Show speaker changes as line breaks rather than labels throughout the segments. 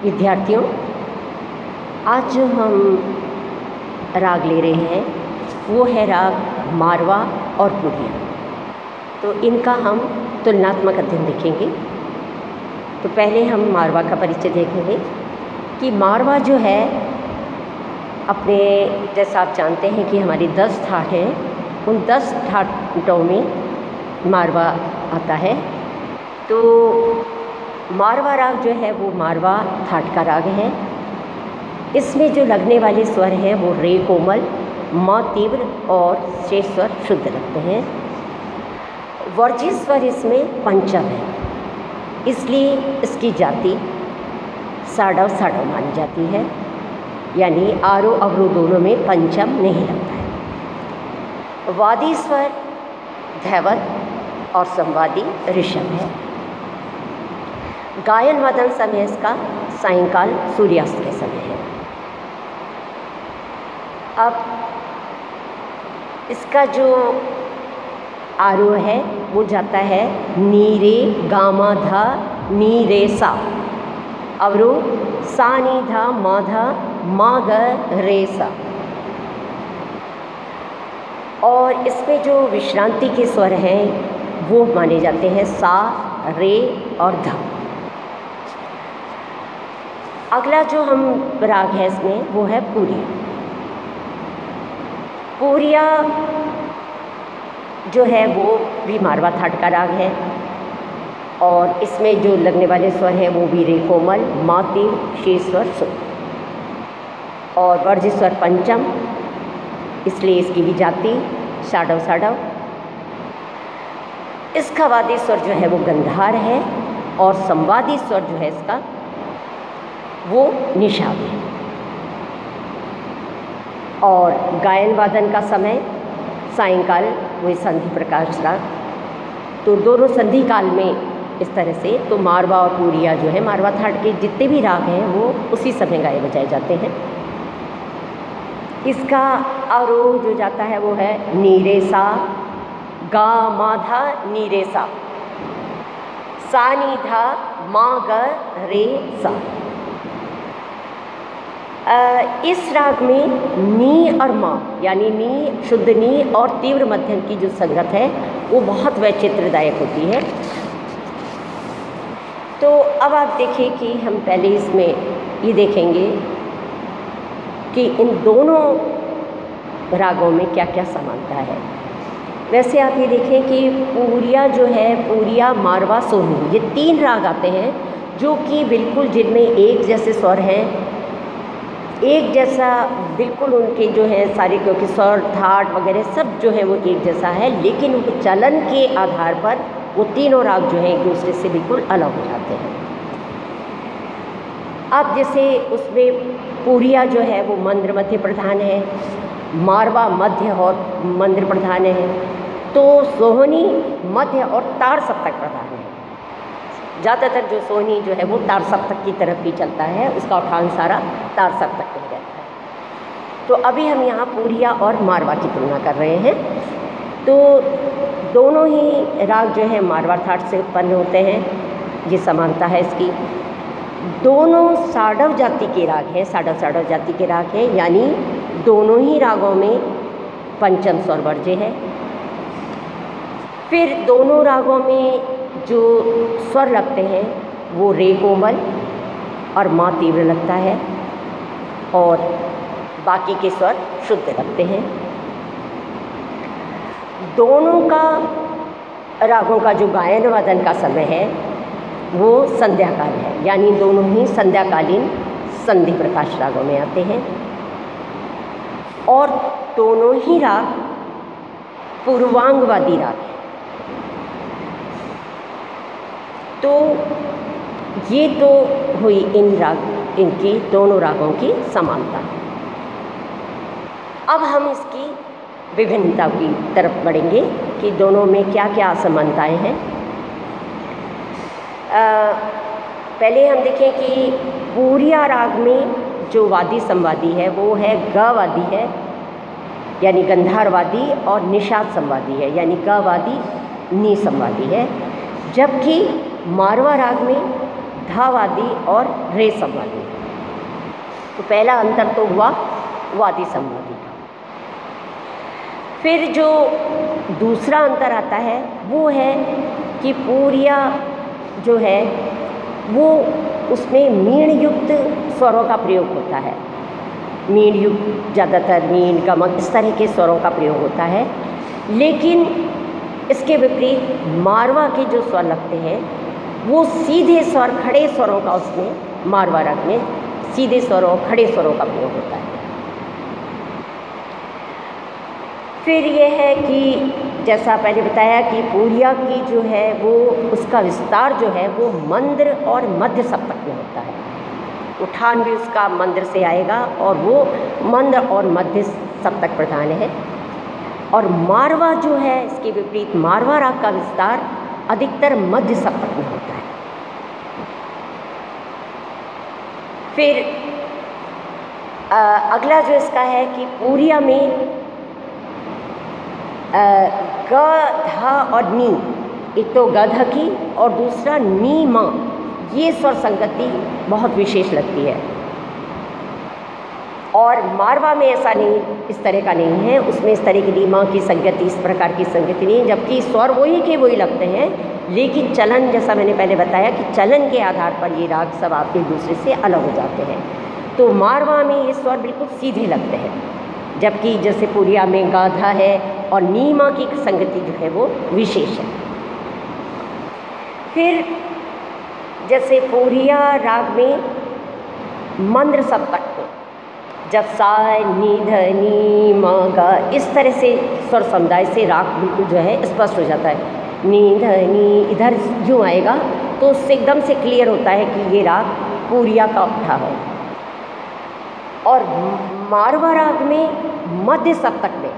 विद्यार्थियों, आज जो हम राग ले रहे हैं वो है राग मारवा और पुरिया। तो इनका हम तुलनात्मक अध्ययन देखेंगे। तो पहले हम मारवा का परिचय देखेंगे कि मारवा जो है अपने, जैसा आप जानते हैं कि हमारी 10 ठाट हैं, उन 10 ठाटों में मारवा आता है। तो मारवा राग जो है वो मारवा ठाट का राग है। इसमें जो लगने वाले स्वर हैं वो रे कोमल, म तीव्र और शेष स्वर शुद्ध लगते हैं। वर्जित स्वर इसमें पंचम है, इसलिए इसकी जाति साडव साडव मानी जाती है, यानी आरोह अवरोह दोनों में पंचम नहीं लगता है। वादी स्वर धैवत और संवादी ऋषभ है। गायन वादन समय इसका सायंकाल सूर्यास्त के समय है। अब इसका जो आरोह है वो जाता है नी रे गामा धा नी रे सा, अवरोह सा नी धा मा धा मा ग रे सा। और इसमें जो विश्रांति के स्वर हैं वो माने जाते हैं सा, रे और धा। अगला जो हम राग है इसमें वो है पुरिया। पुरिया जो है वो भी मारवा ठाट का राग है और इसमें जो लगने वाले स्वर हैं वो भी रे कोमल, मा तीव्र, शेष स्वर शुद्ध और वर्जित स्वर पंचम, इसलिए इसकी भी जाति साडव साडव। इसका वादी स्वर जो है वो गंधार है और संवादी स्वर जो है इसका वो निषाद है। और गायन वादन का समय सायंकाल, वही संधि प्रकाश राग। तो दोनों संधि काल में इस तरह से तो मारवा और पुरिया जो है, मारवा ठाट के जितने भी राग हैं वो उसी समय गाए बजाए जाते हैं। इसका आरोह जो जाता है वो है नी रे सा, गा मा धा नी रे सा, सा नी धा मा ग रे सा। इस राग में नी और मा, यानी नी शुद्ध नी और तीव्र मध्यम की जो संगत है वो बहुत वैचित्रदायक होती है। तो अब आप देखिए कि हम पहले इसमें ये देखेंगे कि इन दोनों रागों में क्या क्या समानता है। वैसे आप ये देखें कि पुरिया जो है, पुरिया, मारवा, सोहनी, ये 3 राग आते हैं जो कि बिल्कुल जिनमें एक जैसे स्वर हैं, एक जैसा बिल्कुल उनके जो है सारे, क्योंकि स्वर ठाट वगैरह सब जो है वो एक जैसा है, लेकिन उनके चलन के आधार पर वो तीनों राग जो हैं एक दूसरे से बिल्कुल अलग हो जाते हैं। अब जैसे उसमें पुरिया जो है वो मंद्र मध्य प्रधान है, मारवा मध्य और मंद्र प्रधान है, तो सोहनी मध्य और तार सप्तक प्रधान है। ज़्यादातर जो सोहनी जो है वो तार सप्तक की तरफ भी चलता है, उसका उठान सारा तार सप्तक में रहता है। तो अभी हम यहाँ पुरिया और मारवा की तुलना कर रहे हैं। तो दोनों ही राग जो है मारवा ठाट से उत्पन्न होते हैं, ये समानता है इसकी। दोनों साडव जाति के राग हैं, साडव साडव जाति के राग हैं, यानी दोनों ही रागों में पंचम स्वर वर्ज्य है। फिर दोनों रागों में जो स्वर लगते हैं वो रे कोमल और मा तीव्र लगता है और बाकी के स्वर शुद्ध लगते हैं। दोनों का रागों का जो गायन वादन का समय है वो संध्याकाल है, यानी दोनों ही संध्याकालीन संधि प्रकाश रागों में आते हैं। और दोनों ही राग पूर्वांगवादी राग हैं। तो ये तो हुई इनकी दोनों रागों की समानता। अब हम इसकी विभिन्नता की तरफ बढ़ेंगे कि दोनों में क्या क्या असमानताएं हैं। पहले हम देखें कि पुरिया राग में जो वादी संवादी है वो है ग वादी है, यानी गंधारवादी, और निषाद संवादी है, यानी ग वादी नी संवादी है। जबकि मारवा राग में धावादी और रे संवादी। तो पहला अंतर तो हुआ वादी संवादी का। फिर जो दूसरा अंतर आता है वो है कि पूरिया जो है वो उसमें मीण युक्त स्वरों का प्रयोग होता है। मीण युक्त, ज़्यादातर मीण, गमक, इस तरह के स्वरों का प्रयोग होता है। लेकिन इसके विपरीत मारवा के जो स्वर लगते हैं वो सीधे स्वर, खड़े स्वरों का, उसमें मारवा राग में सीधे स्वरों, खड़े स्वरों का प्रयोग होता है। फिर यह है कि जैसा पहले बताया कि पूरिया की जो है वो उसका विस्तार जो है वो मंद्र और मध्य सप्तक में होता है। उठान भी उसका मंद्र से आएगा और वो मंद्र और मध्य सप्तक प्रधान है। और मारवा जो है, इसके विपरीत मारवा राग का विस्तार अधिकतर मध्य सप्तक में होता है। फिर अगला जो इसका है कि पूरिया में ग, ध और नी, एक तो गध की और दूसरा नी मा, ये स्वर संगति बहुत विशेष लगती है। और मारवा में ऐसा नहीं, इस तरह का नहीं है, उसमें इस तरह की नी मा की संगति, इस प्रकार की संगति नहीं है, जबकि स्वर वही के वही लगते हैं, लेकिन चलन, जैसा मैंने पहले बताया कि चलन के आधार पर ये राग सब आप एक दूसरे से अलग हो जाते हैं। तो मारवा में ये स्वर बिल्कुल सीधे लगते हैं, जबकि जैसे पूरिया में गाधा है और नीमा की संगति जो है वो विशेष है। फिर जैसे पूरिया राग में मंद्र सप्तक को जब सा, नी, ध, नी, मा, गा, इस तरह से स्वर समुदाय से राग बिल्कुल जो है स्पष्ट हो जाता है। नी, ध, नी इधर यूँ आएगा तो उससे एकदम से क्लियर होता है कि ये राग पूरिया का उठा है। और मारवा राग में मध्य सप्तक में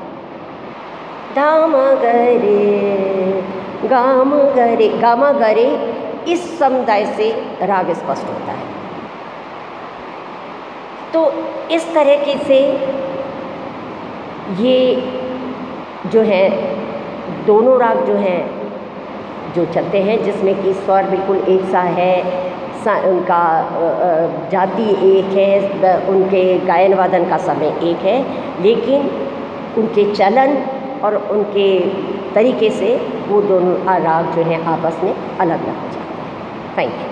धाम गरे, गाम गरे, गामा गरे, इस समुदाय से राग स्पष्ट होता है। तो इस तरीके से ये जो है दोनों राग जो हैं जो चलते हैं, जिसमें कि स्वर बिल्कुल एक सा है, उनका जाति एक है, उनके गायन वादन का समय एक है, लेकिन उनके चलन और उनके तरीके से वो दोनों राग जो हैं आपस में अलग अलग हो जाते हैं। Thank you.